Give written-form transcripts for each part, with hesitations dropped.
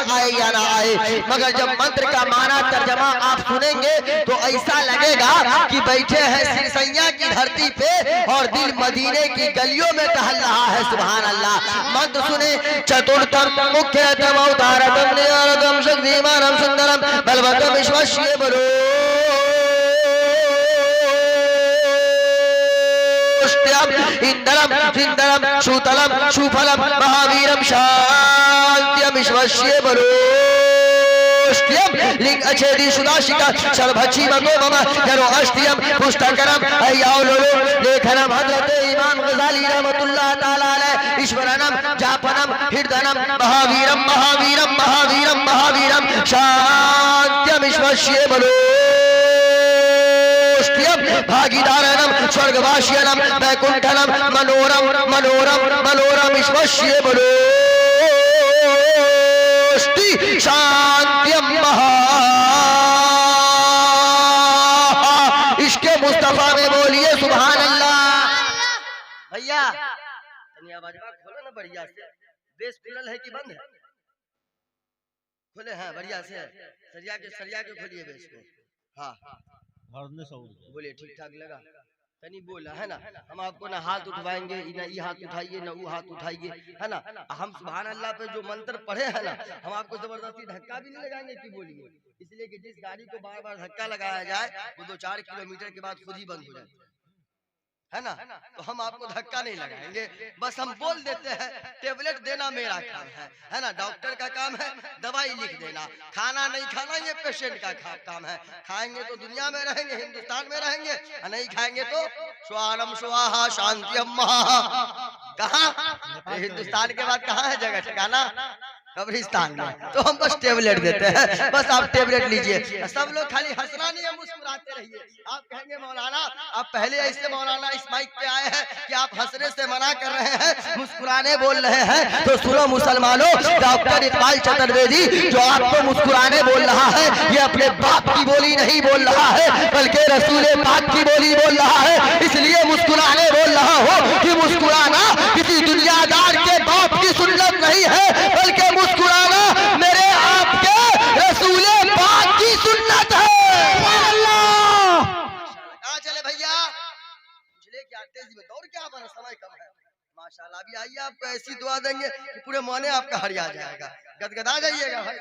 आए या ना आए, मगर जब मंत्र का माना तर्जमा आप सुनेंगे तो ऐसा लगेगा कि बैठे हैं सिरसैया की धरती पे और दिल मदीने की गलियों में टहल रहा है। सुभान अल्लाह। मंत्र सुने। चतुर्थम मुख्यतम अवतारतम निरतम शक्तिमानम सुंदरम बलवतम विश्वस्य बलो इंदरम इंदरम शूतलम शुफलम महावीरम शांत्यम विश्वस्य बलो लिंग अछेदी सुदाशिका सर्वभक्षी मगो मम जरो अष्टियम पुष्टकरम अय्याउलोलो लेखनम हजरत इमाम गजाली रहमतुल्लाह ताला अलैह ईश्वरनम जापनम हृदयनम महावीरम महावीरम महावीरम महावीरम शांत्यम विश्वस्य बलो भागीदारनम स्वर्गवासियनम वैकुंठनम मनोरम मनोरम मनोरम विश्वस्य बलो शांत्यम महा। इसके मुस्तफा में बोलिए सुभान अल्लाह। भैया आवाज खोलो ना बढ़िया से। बेस खुलल है कि बंद है? खोले हैं बढ़िया से। सरिया के खोलिए बेस को। हाँ बोलिए ठीक ठाक लगा तनी बोला है ना। हम आपको ना हाथ उठवाएंगे ना ये हाथ उठाइए ना वो हाथ उठाइए है ना। हम सुभान अल्लाह पे जो मंत्र पढ़े हैं ना हम आपको जबरदस्ती धक्का भी नहीं लगाएंगे कि बोलिए, इसलिए कि जिस गाड़ी को बार बार धक्का लगाया जाए वो 2-4 किलोमीटर के बाद खुद ही बंद हो जाए है ना। तो हम आपको धक्का नहीं लगाएंगे, बस हम बोल देते हैं टेबलेट देना मेरा काम है ना। डॉक्टर का काम है दवाई लिख देना, खाना नहीं खाना ये पेशेंट का काम है। खाएंगे तो दुनिया में रहेंगे, हिंदुस्तान में रहेंगे, और नहीं खाएंगे तो स्वानम स्वाहा शांतियम महा। कहाँ हिंदुस्तान के बाद कहाँ है जगह ठिकाना? कब्रिस्तान में। तो हम बस टेबलेट देते हैं, बस आप टेबलेट लीजिए। सब लोग खाली हंसना नहीं है, मुस्कुराते रहिए। आप कहेंगे मौलाना आप पहले ऐसे मौलाना इस माइक पे आए हैं कि आप हंसने से मना कर रहे हैं, मुस्कुराने बोल रहे हैं। तो सुनो मुसलमानों, डॉक्टर इकबाल चतुर्वेदी जो आपको मुस्कुराने बोल रहा है ये अपने बाप की बोली नहीं बोल रहा है बल्कि रसूल पाक की बोली बोल रहा है। इसलिए मुस्कुराने बोल रहा हो कि मुस्कुराना किसी दुनियादार के बाप की सुन्नत नहीं है बल्कि मुस्कुराना मेरे आपके रसूल पाक की सुन्नत है। कहाँ चले भैया? पिछले क्या तेजी में दौड़ क्या बना, समय कम है। माशाल्लाह अभी आइए आपको ऐसी दुआ देंगे कि पूरे मोने आपका हरिया जाएगा, गदगदा जाइएगा भाई।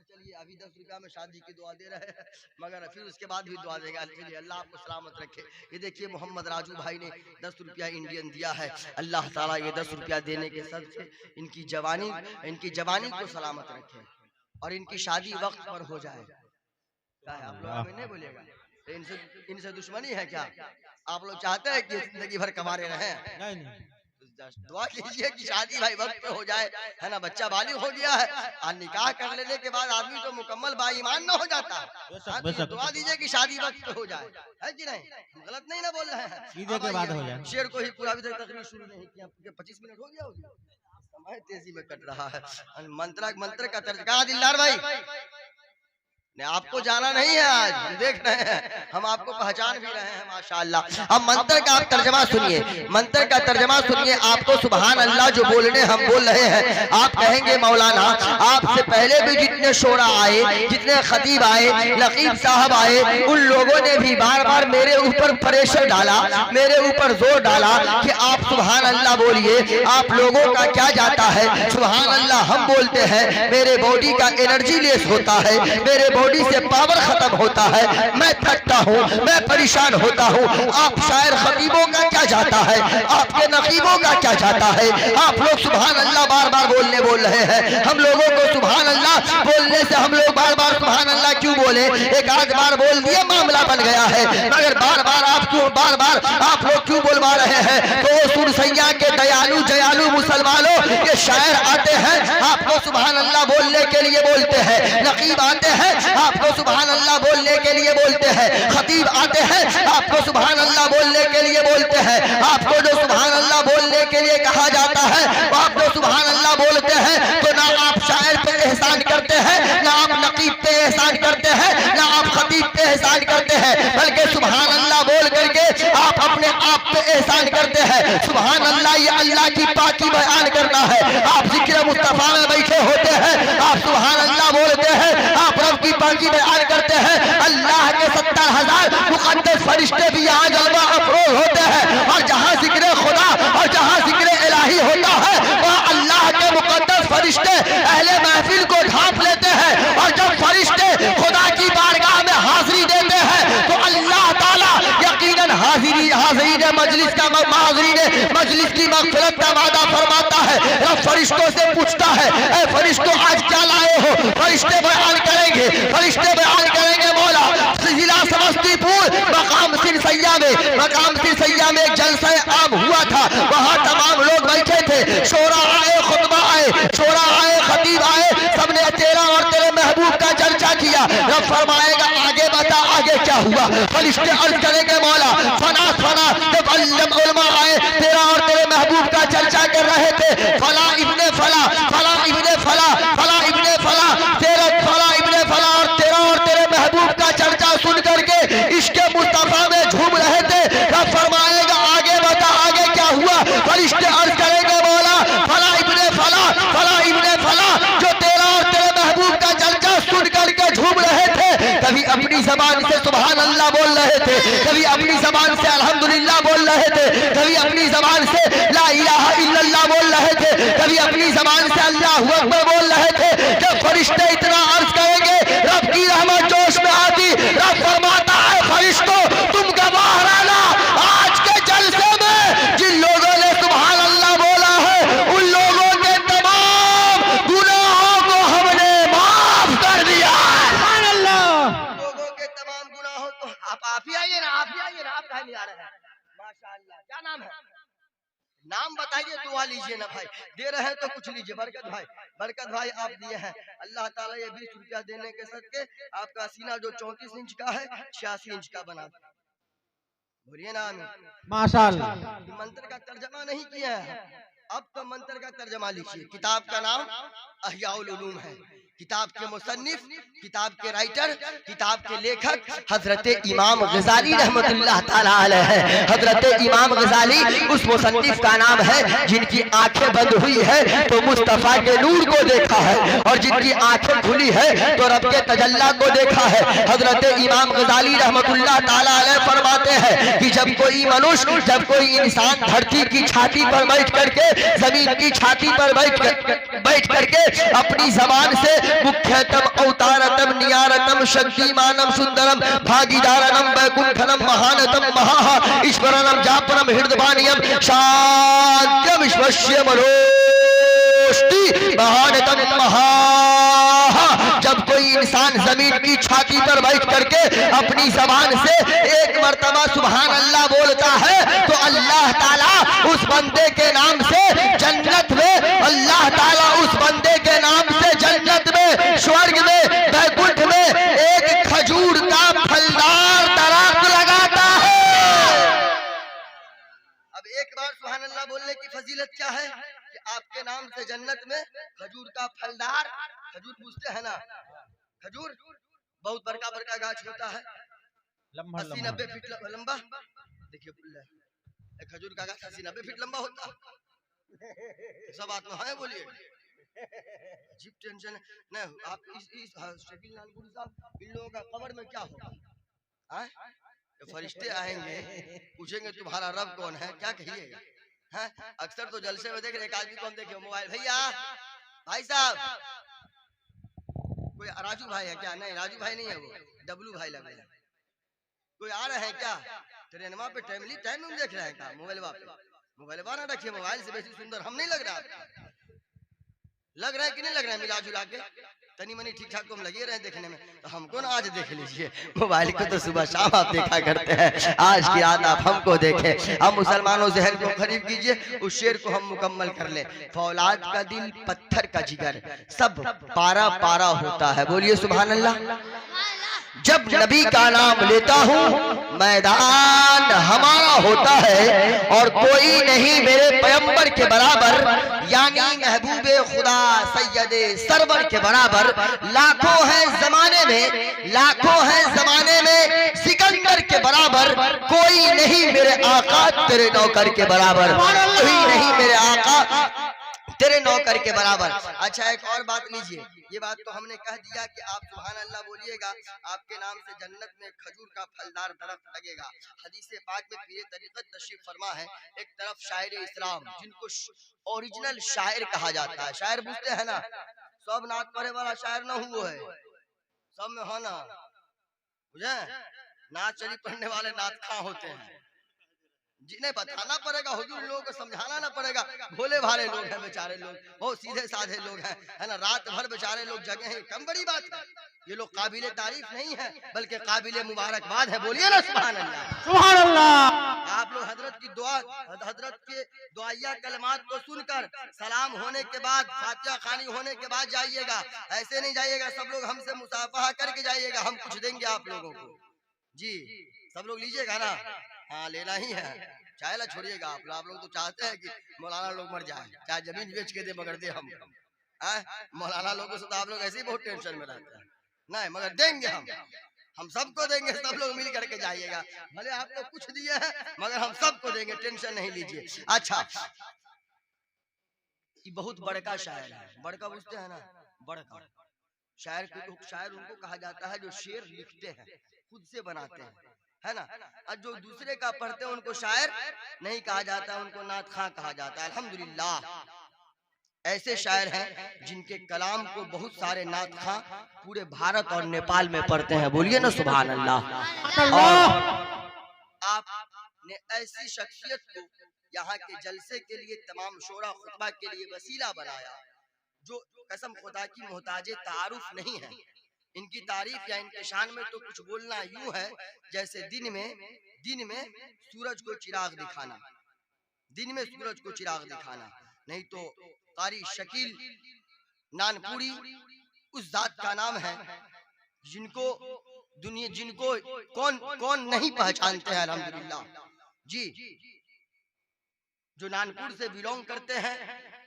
चलिए अभी 10 रुपया में शादी की दुआ दे रहे हैं, मगर फिर उसके बाद भी दुआ देगा। चलिए अल्लाह आपको सलामत रखे। ये देखिए मोहम्मद राजू भाई ने 10 रुपया इंडियन दिया है। अल्लाह ताला ये 10 रुपया देने के सबसे इनकी जवानी को सलामत रखे और इनकी शादी वक्त पर हो जाए। आप लोग हमें नहीं बोलेगा इनसे दुश्मनी है क्या? आप लोग चाहते हैं कि जिंदगी भर कमारे रहे? नहीं। दुआ कीजिए कि शादी भाई वक्त पे हो जाए है ना। बच्चा बालिग हो गया है और निकाह कर लेने के बाद आदमी तो मुकम्मल बाईमान ना हो जाता। दुआ दीजिए कि शादी वक्त पे हो जाए, है कि नहीं? गलत नहीं ना बोल रहे हैं? ईद के बाद हो जाए। शेर को ही पूरा अभी तक तकरीर शुरू नहीं किया, 25 मिनट हो गया होगी, समय तेजी में कट रहा है। मंत्र का तर्जमा दिलदार भाई ने आपको जाना नहीं है, आज हम देख रहे हैं, हम आपको पहचान भी रहे हैं माशाअल्लाह। अब मंत्र का आप तर्जमा सुनिए, मंत्र का तर्जमा सुनिए। आपको सुभान अल्लाह जो बोलने हम बोल रहे हैं, आप कहेंगे मौलाना आपसे पहले भी जितने शोरा आए, जितने खतीब आए, नकीब साहब आए, उन लोगों ने भी बार बार मेरे ऊपर प्रेशर डाला, मेरे ऊपर जोर डाला कि आप सुभान अल्लाह बोलिए। आप लोगों का क्या जाता है सुभान अल्लाह हम बोलते हैं, मेरे बॉडी का एनर्जी लेस होता है, मेरे बॉडी से पावर खत्म होता है, मैं थकता हूँ, मैं परेशान होता हूँ। आप शायर खतीबों का क्या जाता है, आपके नकीबों का क्या जाता है? आप लोग सुभान अल्लाह बार बार बोल रहे हैं। हम लोगों को सुभान अल्लाह बोलने से हम लोग बार बार सुभान अल्लाह क्यों बोले? एक आध बार बोल दिए मामला बन गया है, मगर बार बार आप लोग क्यों बोलवा रहे हैं? तो सुरसैया के दयालु मुसलमानों के शायर आते हैं, आपको सुभान अल्लाह बोलने के लिए बोलते हैं। नकीब आते हैं, आपको सुभान अल्लाह बोलने के लिए बोलते हैं। खतीब आते हैं, आपको सुभान अल्लाह बोलने के लिए बोलते हैं। आपको जो सुभान अल्लाह बोलने के लिए कहा जाता है वो आप जो सुभान अल्लाह बोलते हैं, तो ना आप शायर पे एहसान करते हैं, ना आप नकीब खतीब पे एहसान करते हैं, ना आप खतीब पे एहसान करते हैं, बल्कि सुभान अल्लाह बोल करके आप अपने आप पे एहसान करते हैं। सुभान अल्लाह, ये अल्लाह की पाकी बयान करना है। आप जिक्र मुस्तफा में बैठे होते हैं, आप सुभान अल्लाह बोलते हैं, आप रब की पाकी बयान करते हैं। अल्लाह के 70,000 मुकद्दस फरिश्ते भी यहाँ जलवा अफरोज होते हैं, और जहाँ जिक्र खुदा और जहाँ जिक्र इलाही होता है वहाँ अल्लाह के मुकद्दस फरिश्ते अहले महफिल को ढांप लेते हैं। और जब फरिश्ते खुदा की बारगाह में हाजिरी देते हैं तो अल्लाह ताला यकीनन हाजिरीन मजलिस का हाजिरीन मजलिस की मग़फ़िरत का वादा फरमाता है। रब फरिश्तों से पूछता है, ऐ फरिश्तों आज क्या लाए हो? फरिश्ते बयान करेंगे, फरिश्ते बयान करेंगे, मौला जिला समस्तीपुर मकाम सिरसैया में एक जलसा आम हुआ था, वहाँ तमाम लोग बैठे थे, शोरा आए, खुतबा आए, शोरा आए, खतीब आए, सबने तेरा और तेरे महबूब का चर्चा किया। रब फरमाएगा आगे बता, आगे क्या हुआ? फरिश्ते अर्ज करेंगे मौला फना जब उलमा आए, तेरा और तेरे महबूब का चर्चा कर रहे थे, फला इब्ने फला, फला इब्ने फला, फला इब्ने फला, तेरा फला इब्ने फला, और तेरा और तेरे महबूब का चर्चा सुन करके इसके मुस्तफा में झूम रहे थे। रब फरमाएगा आगे बता, आगे क्या हुआ? फरिश्ते अर्ज करेंगे मौला फला इब्ने फला, फला इब्ने फला, जो तेरा और तेरे महबूब का चर्चा सुन करके झूम रहे थे, कभी अपनी जबान से सुभान अल्लाह बोल रहे थे, कभी अपनी जबान से अल्हम्दुलिल्लाह बोल रहे थे, कभी अपनी जबान से ला इलाहा इल्लल्लाह बोल रहे थे, कभी अपनी जबान से अल्लाहु अकबर बोल रहे थे। जब फरिश्ते इतना अर्ज करेंगे, रब की रहमत जोश में आती। रब फरमाता है फरिश्तों तुम गवाह रहना, आज के जलसे में जिन लोगों ने सुभान अल्लाह बोला है उन लोगों के तमाम गुनाहों को हमने माफ कर दिया है। सुभान अल्लाह, लोगों के तमाम गुनाहों को आप ही आइए ना, आप ही आइए ना, आप कहीं नहीं आ रहे हैं? माशाअल्लाह, क्या नाम है? नाम बताइए, दुआ लीजिए ना भाई, दे रहे हैं तो कुछ लीजिए। बरकत भाई आप दिए हैं, अल्लाह ताला ये 20 रुपया देने के सदके आपका सीना जो 34 इंच का है 86 इंच का बना दे। बोलिए ना आमीन। माशाअल्लाह। मंत्र का तर्जमा नहीं किया है, अब तो मंत्र का तर्जमा लिखिए। किताब का नाम अहयाउल उलूम है, किताब के मुसन्निफ, किताब के राइटर, किताब के लेखक हजरत इमाम गजाली रहमतुल्लाह ताला अलैह है। हजरत इमाम गजाली उस मुसन्निफ का नाम है जिनकी आंखें बंद हुई है तो मुस्तफा के नूर को देखा है, और जिनकी आंखें खुली है तो रब के तजल्ला को देखा है। हजरत इमाम गजाली रहमतुल्लाह ताला अलैह फरमाते हैं कि जब कोई मनुष्य, जब कोई इंसान धरती की छाती पर बैठ करके, जमीन की छाती पर बैठ करके अपनी जबान से मुख्यतम अवतारतम नियारतम शक्तिमानम सुंदरम भागीदारनम वैकुंठनम महानतम महा ईश्वरनम जापनम हृदयवानियम शांत्यम विश्वस्य मनोष्टि महानतम महा, जब कोई इंसान जमीन की छाती पर बैठ करके अपनी जबान से एक मर्तबा सुभान अल्लाह बोलता है तो अल्लाह ताला उस बंदे के नाम से जन्नत में, अल्लाह ताला उस बंदे के नाम से जन्नत में, स्वर्ग में, बैकुंठ में एक खजूर का फलदार दरख्त लगाता है। अब एक बार सुभान अल्लाह बोलने की फजीलत क्या है कि आपके नाम से जन्नत में खजूर का फलदार, खजूर पूछते हैं ना, खजूर बहुत बड़का बड़का गाछ होता है, 80-90 फीट लंबा। देखिए खजूर का गाछ 80-90 फीट लंबा होता है। सब बात में है, बोलिए जीप टेंशन नहीं। आप इस शकील नानपुरी साहब, इन लोगों का कब्र में क्या होगा? फरिश्ते आएंगे पूछेंगे तुम्हारा रब कौन है, क्या कहिएगा? हैं अक्सर तो जलसे में देख रहे, एक आदमी को हम देखे मोबाइल, भैया भाई साहब, कोई राजू भाई है क्या? नहीं राजू भाई नहीं है, वो डब्लू भाई लग रहे हैं। कोई आ रहे हैं क्या ट्रेनमा पे? टाइम देख रहे हैं क्या? मोबाइल ना रखिए, मोबाइल से बेसी सुंदर हम नहीं लग रहा है कि नहीं लग रहा है? मिला जुला के तनी मनी ठीक ठाक तो हम लगे रहे देखने में, तो हमको ना आज देख लीजिए। मोबाइल को तो सुबह शाम आप देखा करते हैं, आज की रात आप हमको देखें। हम मुसलमानों जहन को खरीद कीजिए, उस शेर को हम मुकम्मल कर ले। फौलाद का दिल पत्थर का जिगर, सब पारा पारा होता है। बोलिए सुभान अल्लाह। जब नबी का नाम लेता हूँ मैदान हमारा होता है, और कोई नहीं मेरे पैगंबर के बराबर, यानी महबूबे खुदा सैयदे सरवर के बराबर। लाखों हैं जमाने में, लाखों हैं जमाने में सिकंदर के बराबर, कोई नहीं मेरे आका तेरे नौकर के बराबर, कोई नहीं मेरे आका तेरे नौकर के बराबर। अच्छा एक और बात लीजिए, ये बात तो हमने कह दिया कि आप सुभान अल्लाह बोलिएगा, आपके नाम से जन्नत में खजूर का फलदार दरख्त लगेगा। हदीसे पाक में पीरे तरीक़त तशरीफ फरमा है। एक तरफ शायर इस्लाम, जिनको ओरिजिनल शायर कहा जाता है, शायर बुझते हैं ना, सब नात पढ़े वाला शायर ना हुआ है, सब में हो ना, बुझे नात चली पढ़ने वाले नात खां होते हैं, जिन्हें बताना पड़ेगा, हुजूर लोगों को समझाना ना पड़ेगा। भोले भाले लोग हैं बेचारे, लोग बहुत सीधे साधे लोग हैं, है ना, रात भर बेचारे लोग जगे हैं, कम बड़ी बात है। ये लोग काबिले तारीफ नहीं है बल्कि काबिले मुबारकबाद है। बोलिए ना सुभान अल्लाह, सुभान अल्लाह। आप लोग हजरत की दुआ, हजरत के दुआया कलमात को सुनकर सलाम होने के बाद, फातिहा खानी होने के बाद जाइएगा, ऐसे नहीं जाइएगा सब लोग हमसे मुसाफहा करके जाइएगा, हम कुछ देंगे आप लोगों को जी, सब लोग लीजिएगा ना, हाँ लेना ही है, चाहे ला छोड़िएगा आप लोग तो चाहते हैं कि मौलाना लोग मर जाए, चाहे जमीन बेच के दे मगर दे हम, मौलाना लोगों से तो आप लोग ऐसे ही बहुत टेंशन में रहते हैं, नहीं मगर देंगे हम सबको देंगे, सब लोग मिल करके जाइएगा, भले आप लोग कुछ दिए हैं मगर हम सबको देंगे, टेंशन नहीं लीजिए। अच्छा ये बहुत बड़का शायर है, बड़का बुझते हैं ना, बड़का शायर उनको कहा जाता है जो शेर लिखते हैं, खुद से बनाते हैं, है ना, और जो दूसरे का पढ़ते हैं उनको शायर नहीं कहा जाता, उनको नात खां कहा जाता है। अल्हम्दुलिल्लाह ऐसे शायर हैं जिनके कलाम को बहुत सारे नात खां पूरे भारत और नेपाल में पढ़ते हैं। बोलिए ना सुभान अल्लाह। और आपने ऐसी शख्सियत को यहाँ के जलसे के लिए, तमाम शोरा खुतबा के लिए वसीला बनाया, जो कसम खुदा की मोहताजे तारुफ नहीं है। इनकी तारीफ या इनके शान में तो कुछ बोलना यूं है जैसे दिन में सूरज को चिराग दिखाना, दिन में सूरज को चिराग दिखाना। नहीं तो कारी शकील नानपुरी उस जात का नाम है जिनको कौन नहीं पहचानते हैं। अल्हम्दुलिल्लाह जी, जो नानपुर से बिलोंग करते हैं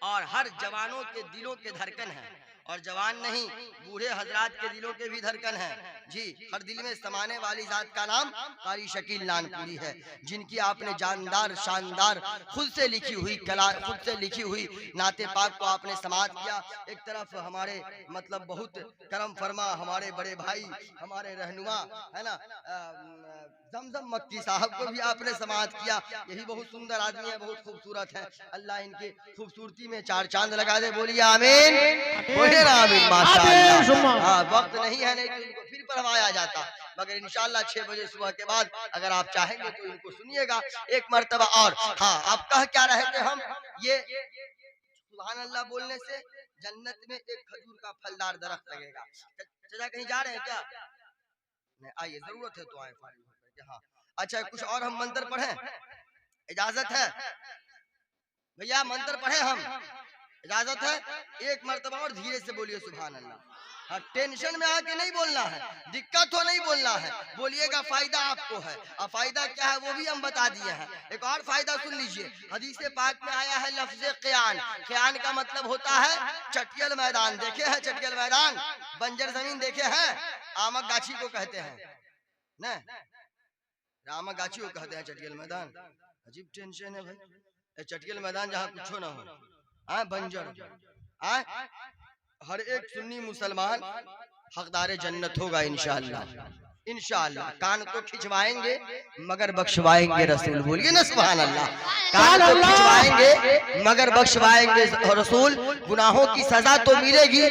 और हर जवानों के दिलों के धड़कन है, और जवान नहीं बूढ़े हजरात के दिलों के भी धड़कन है जी, हर दिल में समाने वाली जात का नाम कारी शकील नानपुरी है, जिनकी आपने जानदार शानदार खुद से लिखी हुई कला, खुद से लिखी हुई नाते पाक को आपने समात किया। एक तरफ हमारे मतलब बहुत करम फरमा हमारे बड़े भाई, हमारे रहनुमा, है ना, जमजम मक्की साहब को भी आपने समात किया, यही बहुत सुंदर आदमी है, बहुत खूबसूरत है, अल्लाह इनकी खूबसूरती में चार चांद लगा दे। बोलिए आमीन, बोलिए ना आमीन माशाअल्लाह। हाँ वक्त नहीं है, नहीं तो इनको फिर पढ़वाया जाता, मगर इंशाअल्लाह 6 बजे सुबह के बाद अगर आप चाहेंगे तो इनको सुनिएगा एक मर्तबा। और हाँ आप कह क्या रहे थे, हम ये सुभान अल्लाह बोलने से जन्नत में एक खजूर का फलदार दरख्त लगेगा। चाचा कहीं जा रहे हैं क्या? नहीं आइए, जरूरत है तो आए। हाँ अच्छा कुछ और हम मंत्र पढ़ें, इजाजत है भैया? मंत्र पढ़े हम, इजाजत है? एक मर्तबा और धीरे से बोलिए सुभान अल्लाह। हाँ टेंशन में आके नहीं बोलना है, दिक्कत हो नहीं बोलना है, बोलिएगा फायदा आपको है। और फायदा क्या है वो भी हम बता दिए हैं। एक और फायदा सुन लीजिए, हदीसे पाक में आया है लफ्ज़े क़ियान। क़ियान का मतलब होता है चटियल मैदान। देखे हैं चटियल मैदान, बंजर जमीन देखे हैं, आमक गाछी को कहते हैं न, आमक गाछी को कहते हैं चटियल मैदान। अजीब टेंशन है भाई, चटियल मैदान जहाँ कुछ ना हो, बंजर, हर एक सुन्नी मुसलमान हकदार जन्नत होगा इंशाअल्लाह। इंशाअल्लाह कान को खिंचवाएंगे मगर बख्शवाएंगे रसूल। बोलिए ना सुभान अल्लाह। कान को खिंचवाएंगे मगर बख्शवाएंगे रसूल। गुनाहों की सजा तो मिलेगी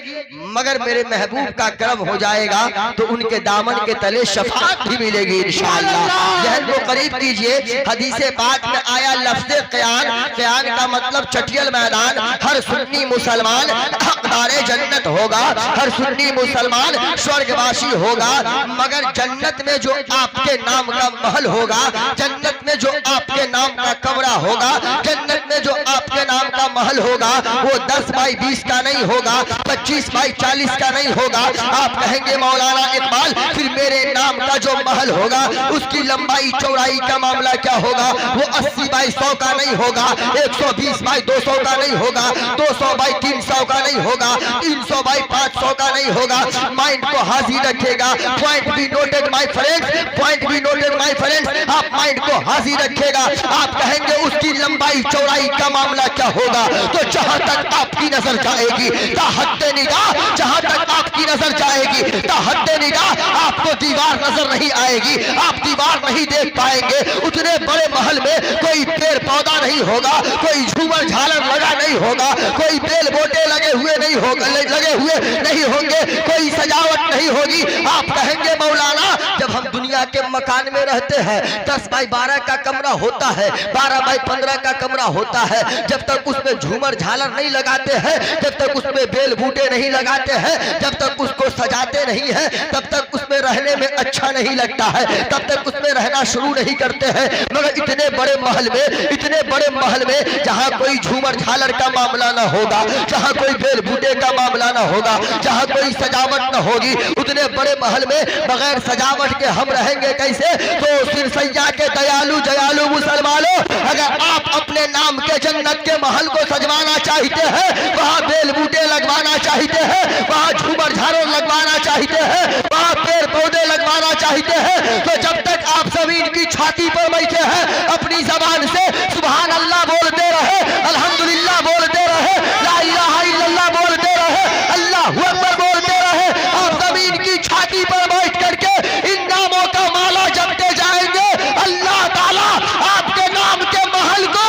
मगर मेरे महबूब का करम हो जाएगा तो उनके दामन के तले शफाअत भी मिलेगी इंशाअल्लाह। जहन को करीब कीजिए, हदीसे पाक में आया लफ्ज़े क़ियान। क़ियान का मतलब चटियल मैदान। हर सुन्नी मुसलमान हकदार जन्नत होगा, हर सुन्नी मुसलमान स्वर्गवासी होगा, मगर जन्नत में जो आपके नाम का महल होगा, जन्नत में जो आपके नाम का कमरा होगा, जन्नत में जो आपके नाम का महल होगा, वो 10 बाई 20 का नहीं होगा, 25 बाई 40 का नहीं होगा। आप कहेंगे मौलाना इकबाल फिर मेरे नाम का जो महल होगा उसकी लंबाई चौड़ाई का मामला क्या होगा? वो 80 बाई 100 का नहीं होगा, 120 बाई 200 का नहीं होगा, 200 बाई 300 का नहीं होगा, 300 बाई 500 का नहीं होगा। माइंड को हाजिर रखेगा। Point be noted my friends, point be noted my friends. आप माइंड को हाजिर रखेगा। आप कहेंगे उसकी लंबाई चौड़ाई का मामला क्या होगा? तो जहां तक आपकी नजर जाएगी ताहद्दे निगाह, जहां तक आपकी नजर जाएगी ताहद्दे निगाह, आपको दीवार नजर नहीं आएगी, आप दीवार नहीं देख पाएंगे। उतने बड़े महल में कोई पेड़ पौधा नहीं होगा, कोई झूमर झालर लगा नहीं होगा, कोई बेल बोटे लगे हुए नहीं होगा, लगे हुए नहीं होंगे, कोई सजावट नहीं होगी। आप कहेंगे मौलाना जब हम दुनिया के मकान में रहते हैं 10 बाई 12 का कमरा होता है, 12 बाई 15 का कमरा होता है, जब तक उसमें झूमर झालर नहीं लगाते हैं, जब तक उसमें बेल बूटे नहीं लगाते हैं, जब तक उसको सजाते नहीं है, तब तक उसमें रहने में अच्छा नहीं लगता है, तब तक उसमें रहना शुरू नहीं करते हैं। मगर इतने बड़े महल में, इतने बड़े महल में जहां कोई झूमर झालर का मामला ना होगा, जहां कोई बेल बूटे का मामला ना होगा, जहां कोई सजावट न होगी, उतने बड़े महल में बगैर सजावट के हम रहेंगे कैसे? तो सिरसैया के दयालु जयालु मुसलमानों, अगर आप अपने नाम के जन्नत के महल को सजवाना चाहते हैं, वहां बेल बूटे लगवाना चाहते हैं, वहां झूमर झालर लगवाना चाहते हैं, वहां पेड़ पौधे लगवाना चाहते हैं, तो जब तक आप जमीन की छाती पर बैठे हैं अपनी जबान से सुभान अल्लाह बोलते रहे, अल्हम्दुलिल्लाह बोलते रहे, ला इलाहा इल्लल्लाह बोलते रहे, अल्लाहू अकबर बोलते रहे। आप जमीन की छाती पर बैठ करके इन नामों का माला जपते जाएंगे, अल्लाह ताला आपके नाम के महल को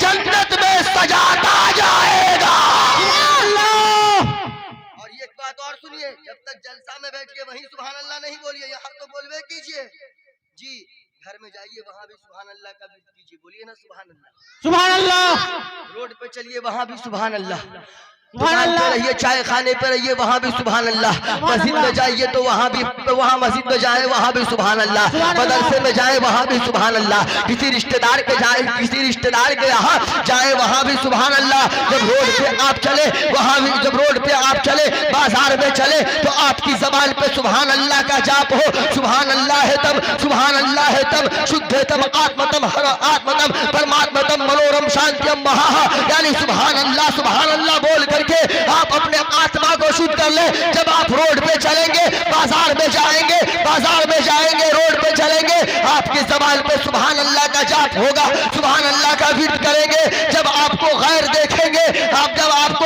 जन्नत में सजाता जाएगा। और एक बात और सुनिए, जब तक जलसा में बैठ के वहीं सुभान अल्लाह नहीं बोलिए, यहाँ तो बोलवे कीजिए जी। घर में जाइए वहां भी सुभान अल्लाह का विज़िक्र कीजिए, बोलिए ना सुभान अल्लाह, सुभान अल्लाह। रोड पे चलिए वहां भी सुभान अल्लाह, दुकान पे रहिए, चाय खाने पे रहिए, वहां भी सुभान अल्लाह। मस्जिद में जाइए तो वहां भी, वहां मस्जिद में जाए वहां भी सुभान अल्लाह, मदरसे में जाए वहां भी सुभान अल्लाह, किसी रिश्तेदार के जाए, किसी रिश्तेदार के यहाँ जाए वहां भी सुभान अल्लाह। जब रोड पे आप चले वहां भी, जब रोड पे आप चले, बाजार में चले, तो आपकी जबान पे सुभान अल्लाह का जाप हो। सुभान अल्लाह है तब, सुभान अल्लाह है तब, शुद्ध तम आत्मतम हर आत्मतम परमात्मतम मनोरम शांतिम महा, यानी सुभान अल्लाह बोल करके आप अपने आत्मा को शुद्ध कर ले। जब आप रोड पे चलेंगे, बाजार में जाएंगे, बाजार में जाएंगे, रोड पे चलेंगे, आपकी ज़बान पे सुभान अल्लाह का जाप होगा, सुभान अल्लाह का विर्द करेंगे। जब आपको गैर देखेंगे, जब आपको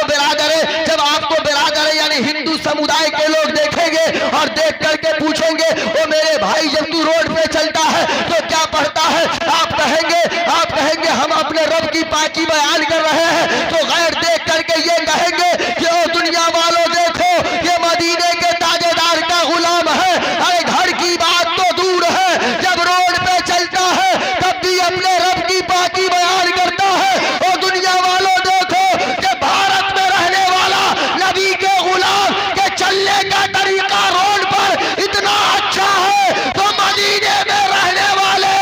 बिरादर यानी हिंदू समुदाय के लोग देखेंगे और देख करके पूछेंगे ओ मेरे भाई जब तू रोड पे चलता है तो क्या पढ़ता है? आप कहेंगे हम अपने रब की पाकी बयान कर रहे हैं, तो गैर देख करके ये कहेंगे कि ओ दुनिया वालों देखो ये मदीने के ताजेदार का गुलाम है। अरे घर की बात तो दूर है, जब रोड पे चलता है तब भी अपने रब की पाकी बयान करता है। ओ दुनिया वालों देखो कि भारत में रहने वाला नबी के गुलाम के चलने का तरीका रोड पर इतना अच्छा है, तो मदीने में रहने वाले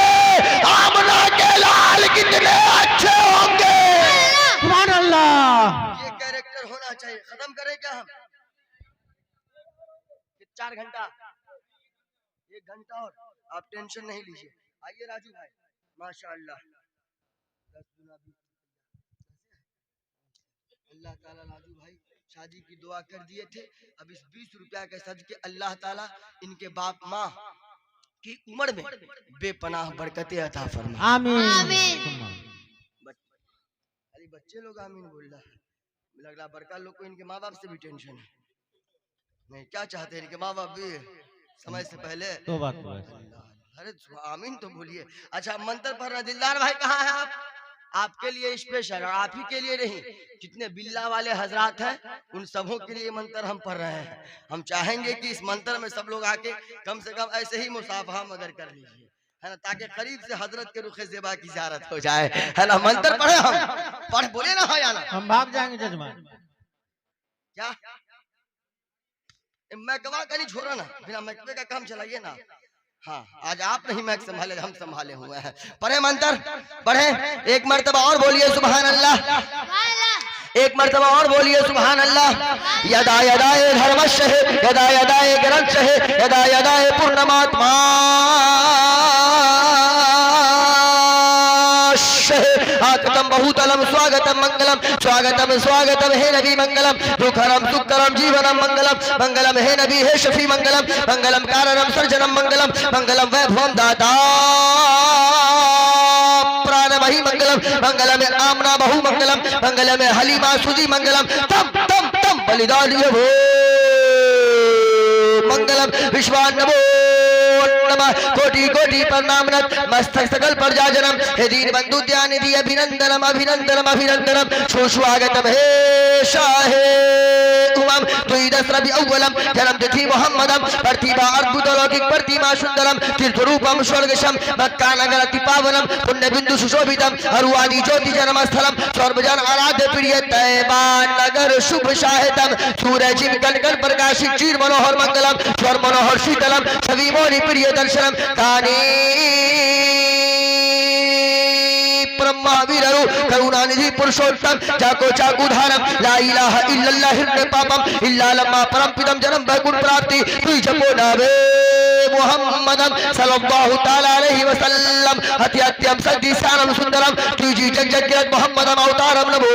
आमना के लाल कितने अच्छे होंगे। सुभान अल्लाह। ये कैरेक्टर होना चाहिए। खत्म करें क्या हम? 4 घंटा, 1 घंटा और आप टेंशन नहीं लीजिए। आइए राजू भाई, माशाअल्लाह 10 गुना भी अल्लाह ताला राजू भाई शादी की दुआ कर दिए थे। अब इस 20 रुपया के सदके अल्लाह ताला इनके बाप माँ की उम्र में बेपनाह बरकतें अता फरमाए। आमीन। अरे बच्चे लोग आमीन बोल रहा है, लग रहा बड़का लोग को इनके माँ बाप से भी टेंशन है। नहीं क्या चाहते हैं इनके माँ बाप भी समय से पहले तो बात। अरे आमीन तो बोलिए। अच्छा मंत्र पढ़ रहे दिलदार भाई, कहाँ है आप? आपके लिए स्पेशल और आप ही के लिए नहीं, जितने बिल्ला वाले हजरात हैं उन सबों के लिए मंत्र हम पढ़ रहे हैं। हम चाहेंगे कि इस मंत्र में सब लोग आके कम से कम ऐसे ही मुसाफा मगर कर लीजिए, है ना, ताकि करीब से हजरत के रुखे ज़ेबा की ज़ियारत हो जाए, है ना। मंत्र पढ़े हम, पढ़ बोले ना, है ना, हम भाग जाएंगे जजमान। क्या मैं गवाह का नहीं छोड़ा ना, बिना महकमे का काम चलाइए ना। हाँ, आज आप नहीं मैं संभाले, हम संभाले हुए हैं। पढ़े मंत्र, पढ़े एक मर्तबा और बोलिए सुभान अल्लाह, एक मर्तबा और बोलिए सुभान अल्लाह। यदा यदा धर्मस्य यदा यदा ग्रंथस्य यदा यदा पूर्णमात्मा आगतम बहुतलम स्वागतम मंगलम स्वागतम स्वागतम हे नबी मंगलम दुखरम सुखरम जीवनम मंगलम मंगलम हे नबी हे शफी मंगलम मंगलम कारणम सर्जनम मंगलम मंगलम वैभवम दाता प्राणमहि मंगलम मंगलम आमना बहु मंगलम मंगलम हलीमा सुजी मंगलम तम तम तम बलिदान वो मंगलम विश्वान नमो कोटि कोटि प्रणाम मस्तक सकल प्रजाजनम हे दीन बंधु ध्यानिधि अभिनंदनम अभिनंदनम अभिनंदनम सुस्वागतम हे शाहे उमम तुइदस रबि अव्वलम जन्म तिथि मोहम्मदम प्रतिभा अद्भुत लौकिक प्रतिमा सुंदरम तीर्थ रूपम स्वर्गशम मक्का नगर अति पावनम पुण्य बिंदु सुशोभितम हरुआदि ज्योति जन्म स्थलम सर्वजन आराध्य प्रिय तैबा नगर शुभ शाहितम सूर्य जिम कनकन प्रकाशित चीर मनोहर मंगलम स्वर मनोहर शीतलम छवि मोनि प्रिय दर्शनम कानी ब्रह्मावीरु करुणानिधि पुरुषोत्तम चाको चाकू धारम ला इलाहा इल्लल्लाह हिरण्य पापम इल्ला लम्मा परमपितम जन्म वैकुंठ प्राप्ति तुई जपो नावे मुहम्मदम सल्लल्लाहु तआला अलैहि वसल्लम अत्यत्यम सद्दी सानम सुंदरम तुई जी जग जगत मुहम्मदम अवतारम नमो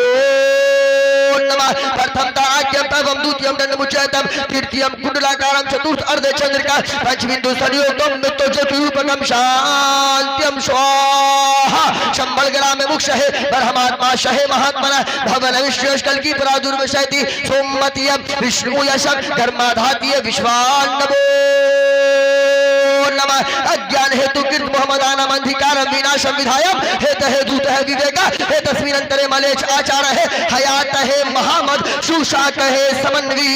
नमः प्रथम ताज्यम तवम द्वितीयम दंडमुच्यतम तृतीयम कुंडलाकारम चतुर्थ अर्ध चंद्रिका पंचबिंदु संयोगम मित्तो चतुरूपकम शांत्यम स्वाहा शंबल ग्राम मुक्ष है ब्रह्मात्मा शहे महात्मना भवन विश्वेश कल की प्रादुर्वशयति सोमतियम विष्णु यशम कर्माधातीय विश्वान नमो नमः अज्ञान हेतु कृत मोहम्मदानम अंधिकारम विनाशम विधायम हेत है दूत है विवेका हे तस्वीर अंतरे मलेच आचार है हयात है महामद सुशाक है समन्वित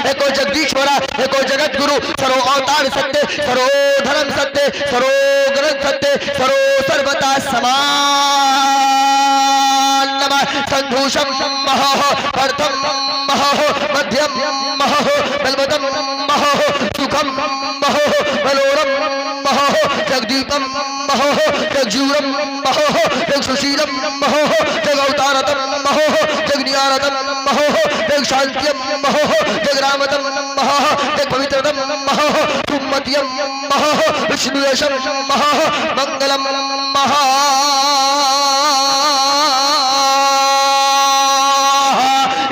एको जगदीश्वरा एको जगत गुरु सरो अवतार सत्य सरो धर्म सत्य सरो ग्रंथ सत्य सरो सर्वता समान नमः संधूषम महो प्रथम महो मध्यम महो बलवतम महो सुखम महो बलोरम महो जगदीपम महो जगजूरम महो जगसुशीलम महो जगअवतारतम महो जगनियारतम महो जगशांत्यम महो जगरामतम महो जगपवित्रतम महो सुमतियम महो विष्णुयशम महो मंगलम महा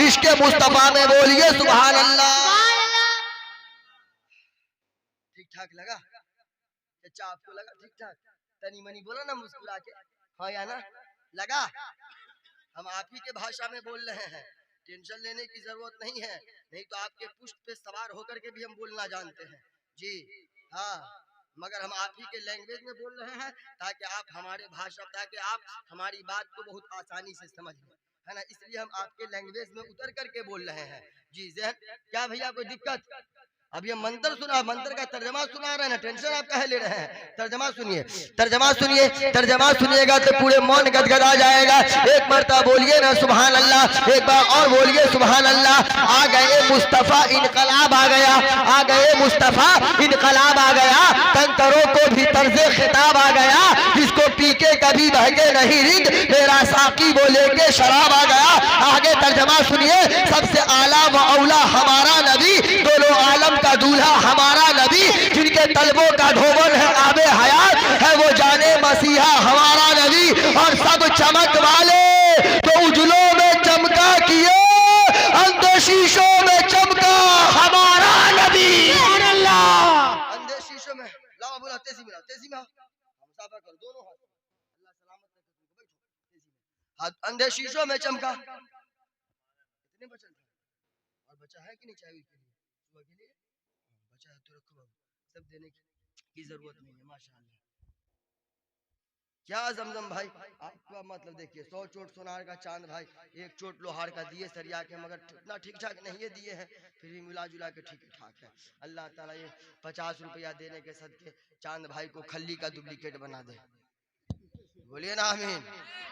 इसके मुस्तफा में बोलिए सुभान अल्लाह। ठीक ठाक लगा? अच्छा आपको लगा ठीक ठाक? तनी मनी बोला ना मुस्कुरा के, हाँ या ना लगा? हम आप ही के भाषा में बोल रहे हैं, टेंशन लेने की जरूरत नहीं है, नहीं तो आपके पुष्ट पे सवार होकर के भी हम बोलना जानते हैं जी। हाँ, मगर हम आप ही के लैंग्वेज में बोल रहे हैं ताकि आप हमारे भाषा, ताकि आप हमारी बात को बहुत आसानी से समझ लें, है ना। इसलिए हम आपके लैंग्वेज में उतर करके बोल रहे हैं जी। जहन क्या भैया कोई दिक्कत? अब ये मंत्र सुना, मंत्र का तर्जमा सुना रहे हैं ना, टेंशन आप कहे ले रहे हैं? तर्जमा सुनिए, तर्जमा सुनिए, तर्जमा सुनिएगा तो पूरे मौन गदगदा जाएगा। एक मरतबा बोलिए ना सुभान अल्लाह, एक बार और बोलिए सुभान अल्लाह। आ गए मुस्तफा इनकलाब आ गया, आ गए मुस्तफा इनकलाब आ गया, तंतरों को भी तर्जे खिताब आ गया, जिसको पी के कभी बहके नहीं रिंद मेरा साकी वो लेके शराब आ गया। आगे तर्जमा सुनिए, सबसे आला व औला हमारा नबी, दोनों आलम का दूल्हा हमारा नबी, जिनके तलबों का धोवन है आबे हयात है वो जाने मसीहा हमारा नबी। और सब चमक वाले तो उजलों में चमका किए, अंधे शीशों में चमका हमारा नबी। अंधे शीशों में लाओ, बोला तेजी में, तेजी में मुसाफा करो दोनों हाथ, अल्लाह सलामत रखे, बैठो तेजी में। अंधे शीशों में चमका, इतने बचन और बचा है कि नहीं चाहिए के लिए, सुबह के लिए बचा है तो रखो बाबू, सब देने की जरूरत नहीं है। माशाअल्लाह क्या जमजम भाई, आपका मतलब देखिए 100 चोट सोनार का चांद भाई, एक चोट लोहार का दिए सरिया के, मगर इतना ठीक ठाक नहीं है दिए हैं, फिर भी मिला जुला के ठीक ठाक है। अल्लाह ताला ये 50 रुपया देने के सदके चांद भाई को खल्ली का डुप्लीकेट बना दे। बोलिए ना आमीन।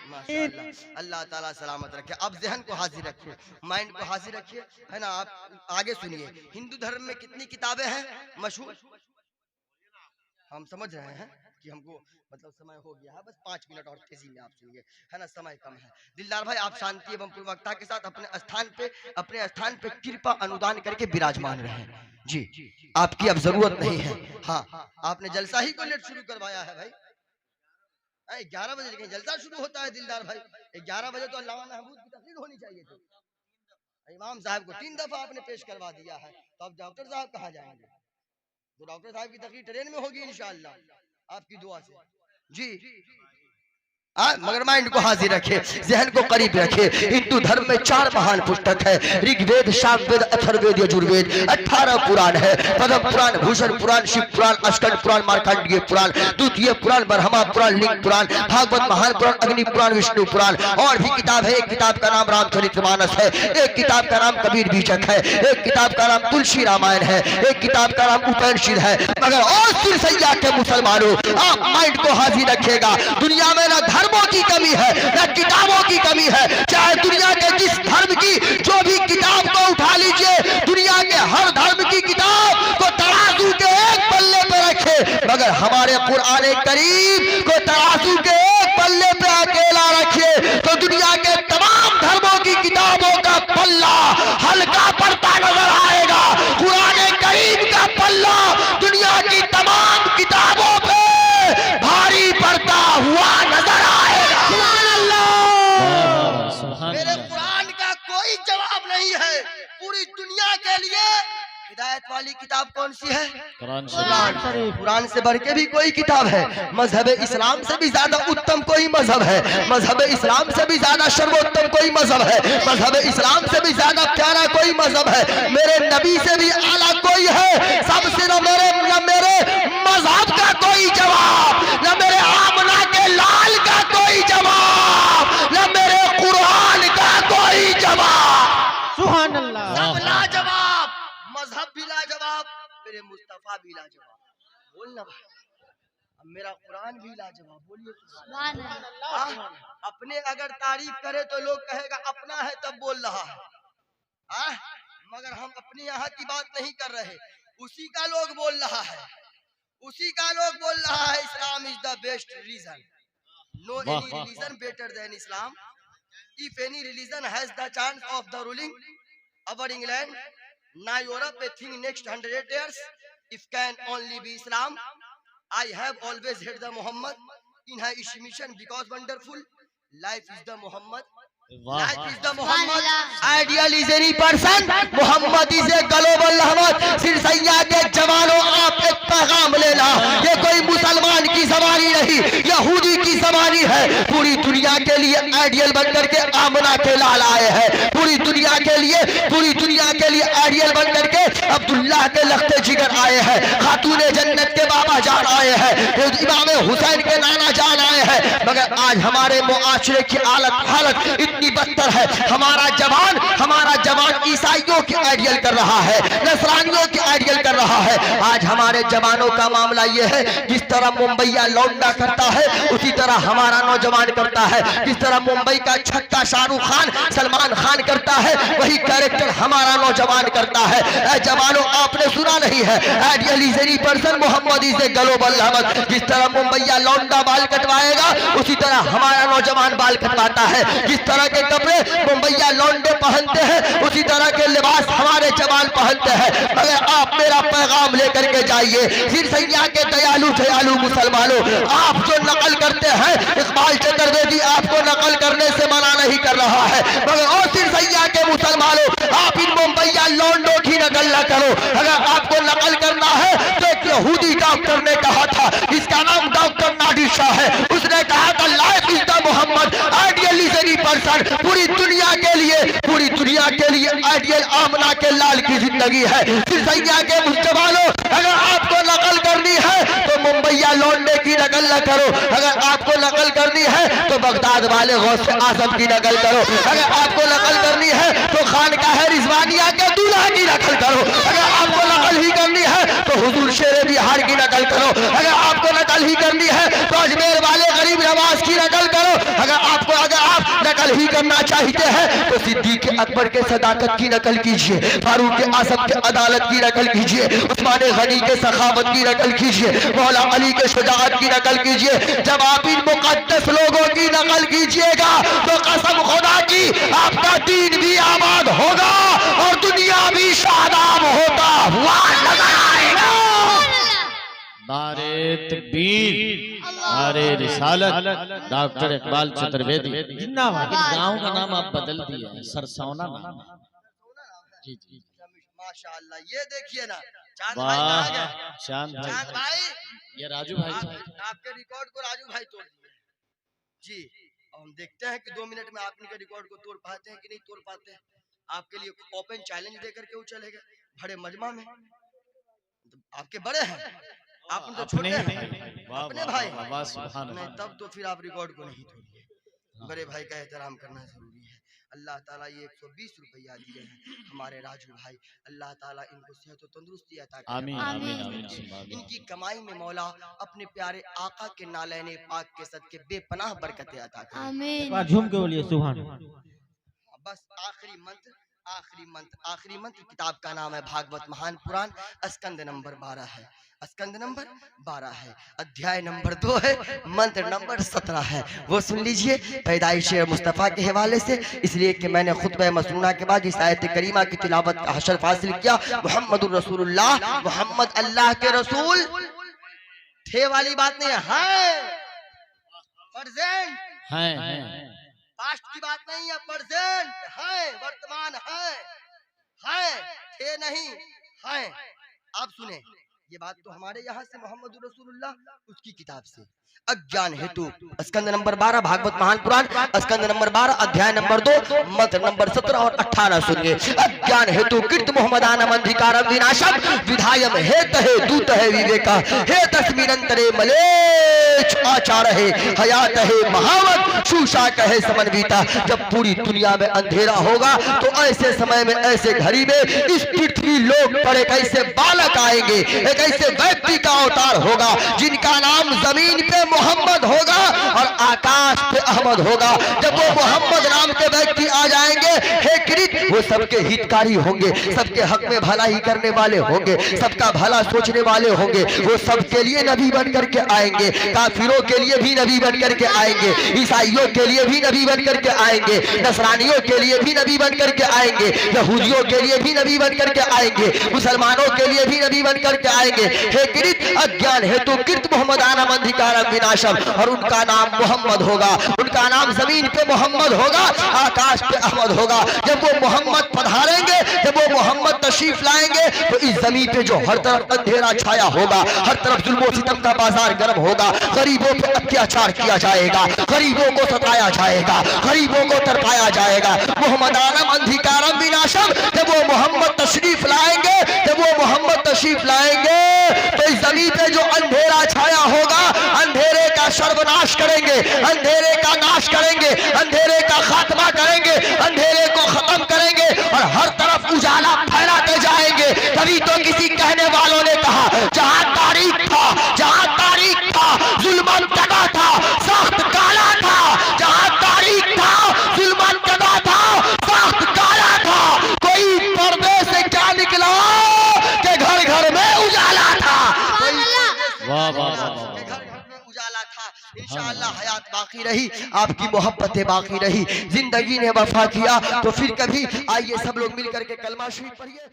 माशाअल्लाह, अल्लाह ताला सलामत रखे। अब जहन को हाजिर रखिए, माइंड को हाजिर रखिए, है ना। आप आगे सुनिए, हिंदू धर्म में कितनी किताबें हैं मशहूर, हम समझ रहे हैं कि हमको मतलब समय हो गया है, बस 5 मिनट और तेजी में आप सुनिए, है ना, समय कम है। दिलदार भाई आप शांति एवं पूर्वकता के साथ अपने स्थान पे कृपा अनुदान करके विराजमान रहे जी। आपकी अब जरूरत नहीं है। हाँ, आपने जलसा ही को लेट शुरू करवाया है भाई। 11 बजे लेकिन जलसा शुरू होता है दिलदार भाई। 11 बजे तो अल्लाह महमूद की तकरीर होनी चाहिए थी। इमाम साहब को 3 दफा आपने पेश करवा दिया है, तो अब डॉक्टर साहब कहाँ जाएंगे? तो डॉक्टर साहब की तकरीर ट्रेन में होगी इंशाअल्लाह आपकी दुआ से जी। मगर माइंड को हाजिर रखे, जहन को करीब रखे। हिंदू धर्म में 4 महान पुस्तक है, ऋग्वेद, सामवेद, अथर्ववेद, यजुर्वेद। 18 पुराण है, पद्म पुराण, भूषण पुराण, शिव पुराण, अस्कंद पुराण, मार्कंडेय पुराण, द्वितीय पुराण, ब्रह्मा पुराण, लिंग पुराण, भागवत महान पुराण, अग्नि पुराण, विष्णु पुराण। और भी किताब है, एक किताब का नाम रामचरितमानस है, एक किताब का नाम कबीर बीजक है, एक किताब का नाम तुलसी रामायण है, एक किताब का नाम उपनिषद है। मगर और सिरसैया के मुसलमानों, आप माइंड को हाजिर रखिएगा, दुनिया में ना धर्मों की कमी है ना किताबों की कमी है। चाहे दुनिया के जिस धर्म की जो भी किताब को उठा लीजिए, दुनिया के हर धर्म की किताब को तराजू के एक पल्ले पे रखे, मगर हमारे कुरान करीम को तराजू के एक पल्ले पे अकेला रखिए, तो दुनिया के तमाम धर्मों की किताबों का पल्ला हल्का पड़ता नजर आएगा। कुरान करीम का पल्ला दुनिया की तमाम किताबों पे भारी पड़ता हुआ नजर आएगा। मेरे कुरान का कोई जवाब नहीं है। पूरी दुनिया के लिए हिदायत वाली किताब कौन सी है? कुरान शरीफ। कुरान से बढ़ के भी कोई किताब है? मजहब इस्लाम से भी ज्यादा उत्तम कोई मजहब है? मजहब इस्लाम से भी ज्यादा सर्वोत्तम कोई मजहब है? मजहब इस्लाम से भी ज्यादा प्यारा कोई मजहब है? मेरे नबी से भी आला कोई है? सबसे न मेरे मजहब का कोई जवाब, न मेरे आमना के लाल का कोई जवाब, न मेरे कुरान का कोई जवाब। सुभान अल्लाह। सब लाजवाब, मजहब भी लाजवाब, मेरे मुस्तफा भी लाजवाब। बोलना भाई, अब मेरा कुरान भी लाजवाब। बोलिए सुभान अल्लाह। अपने अगर तारीफ करे तो लोग कहेगा अपना है तब बोल रहा है, मगर हम अपने यहाँ की बात नहीं कर रहे, उसी का लोग बोल रहा है, उसी का लोग बोल रहा है। Islam is the best religion, no any religion better than Islam. If any religion has the chance of the ruling our England, now Europe, I think next 100 years, if can only be Islam. I have always heard the Muhammad in his mission because wonderful life is the Muhammad. Life is the Muhammad. Ideal is any person. Muhammad is a global रहमत। सिरसैया के जवानों, आप एक पैगाम लेना, ये कोई मुसलमान की जबानी नहीं, यहूदी की जबानी है। पूरी दुनिया के लिए आइडियल बनकर के आमना के लाल आए हैं। पूरी दुनिया के लिए आइडियल बनकर के अब्दुल्लाह के लखते जिगर आए हैं। खातूने जन्नत के बाबा जान आए हैं, इमाम हुसैन के नाना जान आए हैं। मगर आज हमारे मुआशरे की हालत इतनी बदतर है। हमारा जवान ईसाइयों की आइडियल कर रहा है, नसरानियों की आइडियल कर रहा है। आज हमारे जवानों का मामला ये है, जिस तरह मुंबईया लौंडा करता है उसी तरह हमारा नौजवान करता है। जिस तरह मुंबई का छक्का शाहरुख खान, सलमान खान करता है, वही कैरेक्टर हमारा नौजवान करता है। जवानों, आपने सुना नहीं है, ideal is any person, Mohammad is a global rahmat. जिस तरह मुंबईया लौंडा बाल कटवाएगा उसी तरह हमारा नौजवान बाल कटवाता है। जिस तरह के कपड़े मुंबईया लौंडे पहनते हैं उसी तरह के लिबास हमारे जवान पहनते हैं। मगर आप मेरा पैगाम लेकर के जाइए, सिरसैया के दयालु मुसलमानों, आप जो नकल करते हैं, इकबाल चतुर्वेदी आपको नकल करने से मना नहीं कर रहा है, मगर और सिरसैया के मुसलमानों, आप इन मुंबईया लौंडों की नकल न करो। अगर आपको नकल करना है तो एक यहूदी डॉक्टर ने कहा था, इसका नाम डॉक्टर नादिर शाह है, उसने कहा था life is the Mohammad, ideal is any person. पूरी दुनिया के लिए आइडियल आमना के लाल की जिंदगी है। सिरसैया के मुसलमानों, अगर आपको नकल करनी है तो मुंबईया लौंडे की नकल न करो। अगर आपको नकल करनी है तो बगदाद वाले गौसे आजम की नकल करो। अगर आपको नकल करनी है तो खानकाह रिजवानिया के दूल्हा की नकल करो। अगर आपको नकल ही करनी है तो हुजूर शेरे बिहार की नकल करो। अगर आपको नकल ही करनी है तो अजमेर वाले गरीब नवाज की नकल नकल ही करना चाहते हैं तो सिद्दीक अकबर के सदाकत की नकल कीजिए, फारूक आजम के अदालत की नकल कीजिए, उस्मान गनी के सखावत की नकल कीजिए, मौला अली के शुजाअत की नकल कीजिए। जब आप इन मुकद्दस लोगों की नकल कीजिएगा तो कसम खुदा की आपका दीन भी आबाद होगा और दुनिया भी शादाब होता हुआ नजर आएगा। नारे तकबीर, नारे रिसालत। डॉक्टर इकबाल चतुर्वेदी, गांव का नाम आप बदल दिया है, सरसौना नाम। जी जी माशाअल्लाह। ये देखिए ना चांद भाई वाह, आ गए। चांद चांद भाई ये राजू भाई आपके रिकॉर्ड को राजू भाई तोड़ दिए जी। और हम देखते हैं कि 2 मिनट में आप इनके रिकॉर्ड को तोड़ पाते हैं कि नहीं तोड़ पाते हैं। आपके लिए ओपन चैलेंज देकर के वो चले गए बड़े मजमा में। तो आपके बड़े हैं, आप उनसे छोटे हैं, अपने भाई नहीं, तब तो फिर आप रिकॉर्ड को नहीं तोड़िए। बड़े भाई का एहतराम करना जरूरी है। अल्लाह ताला ये 120 रुपया दिए हैं हमारे राजू भाई, अल्लाह ताला इनको सेहत और तंदुरुस्ती अता करे। आमीन आमीन आमीन। इनकी कमाई में मौला अपने प्यारे आका के नालैने पाक के सदके बेपनाह बरकतें अता करे। आमीन। झूम के बोलिए सुभान। बस आखिरी मंत्र किताब का नाम है भागवत महान पुराण, स्कंद नंबर 12 है, स्कंद नंबर 12 है, अध्याय नंबर 2 है, मंत्र नंबर 17 है। वो सुन लीजिए पैदाइश मुस्तफ़ा के हवाले से, इसलिए कि मैंने खुतबा मसनूना के बाद इस आयत करीमा की तिलावत का हशर हासिल किया। मुहम्मदुर रसूलुल्लाह, मोहम्मद अल्लाह के रसूल थे वाली बात नहीं है, प्रेजेंट है, पास्ट की बात नहीं है, प्रेजेंट है, वर्तमान है, थे नहीं है। आप सुने ये बात तो हमारे यहाँ से मोहम्मद रसूलुल्लाह उसकी किताब से। अज्ञान हेतु स्कंद नंबर 12 भागवत महान पुराण, स्कंद नंबर 12 अध्याय नंबर 2 मंत्र नंबर 17 और 18 सुनिए। अज्ञान हेतु कृत मोहम्मदानम अंधिकारम विनाशम विधायम हे तहे दूत है विवेका हे तस्मीरंतरे मलेच आचार है हयात है महावत शूषा कहे समन्विता। जब पूरी दुनिया में अंधेरा होगा तो ऐसे समय में ऐसे घड़ी में इस पृथ्वी लोक पर एक ऐसे बालक आएंगे, एक ऐसे व्यक्ति का अवतार होगा जिनका नाम जमीन पे मोहम्मद होगा और आकाश पे अहमद होगा। जब वो मोहम्मद नाम के व्यक्ति आ जाएंगे हे कृत, वो सबके हितकारी होंगे, सबके हक में भलाई करने वाले होंगे, सबका भला सोचने वाले होंगे। वो सबके लिए नबी बन करके आएंगे, काफिरों के लिए भी नबी बन करके आएंगे, ईसाइयों के लिए भी नबी बन करके आएंगे, नसरानियों के लिए भी नबी बन करके आएंगे, यहूदियों के लिए भी नबी बन करके आएंगे, मुसलमानों के लिए भी नबी बन करके आएंगे। हे कृत अज्ञान हेतु कृत मोहम्मदानम अंधिकारम विनाशम, और उनका नाम मोहम्मद होगा, उनका नाम जमीन पे मोहम्मद होगा, आकाश पे अहमद होगा। जब वो मोहम्मद पधारेंगे, जब वो मोहम्मद तशरीफ लाएंगे तो इस जमीन पे जो हर तरफ अंधेरा छाया होगा, हर तरफ जुल्म सितम का बाजार गर्म होगा, गरीबों पे अत्याचार किया जाएगा, गरीबों को सताया जाएगा, गरीबों को तरपाया जाएगा। मोहम्मदानम अंधिकारम विनाशम, जब वो मोहम्मद तशरीफ लाएंगे, जब वो मोहम्मद तशरीफ लाएंगे तो इस जमीन पे जो अंधेरा छाया होगा, अंधेरे का सर्वनाश करेंगे, अंधेरे का नाश करेंगे, अंधेरे का खात्मा करेंगे, अंधेरे को खत्म करेंगे और हर तरफ उजाला फैलाते जाएंगे। तभी तो किसी कहने वालों ने कहा जहां तारीख था जुल्मन तगा था, सख्त काला था, जहां तारीख था जुल्मन तगा था, सख्त काला था। कोई पर्दे से क्या निकला कि घर घर में उजाला था, वाह वाह वाह। उजाला था। इंशाअल्लाह हयात बाकी रही, आपकी मोहब्बतें बाकी रही, जिंदगी ने वफा किया तो फिर कभी आइए सब लोग मिल करके कलमा शरीफ पढ़िए।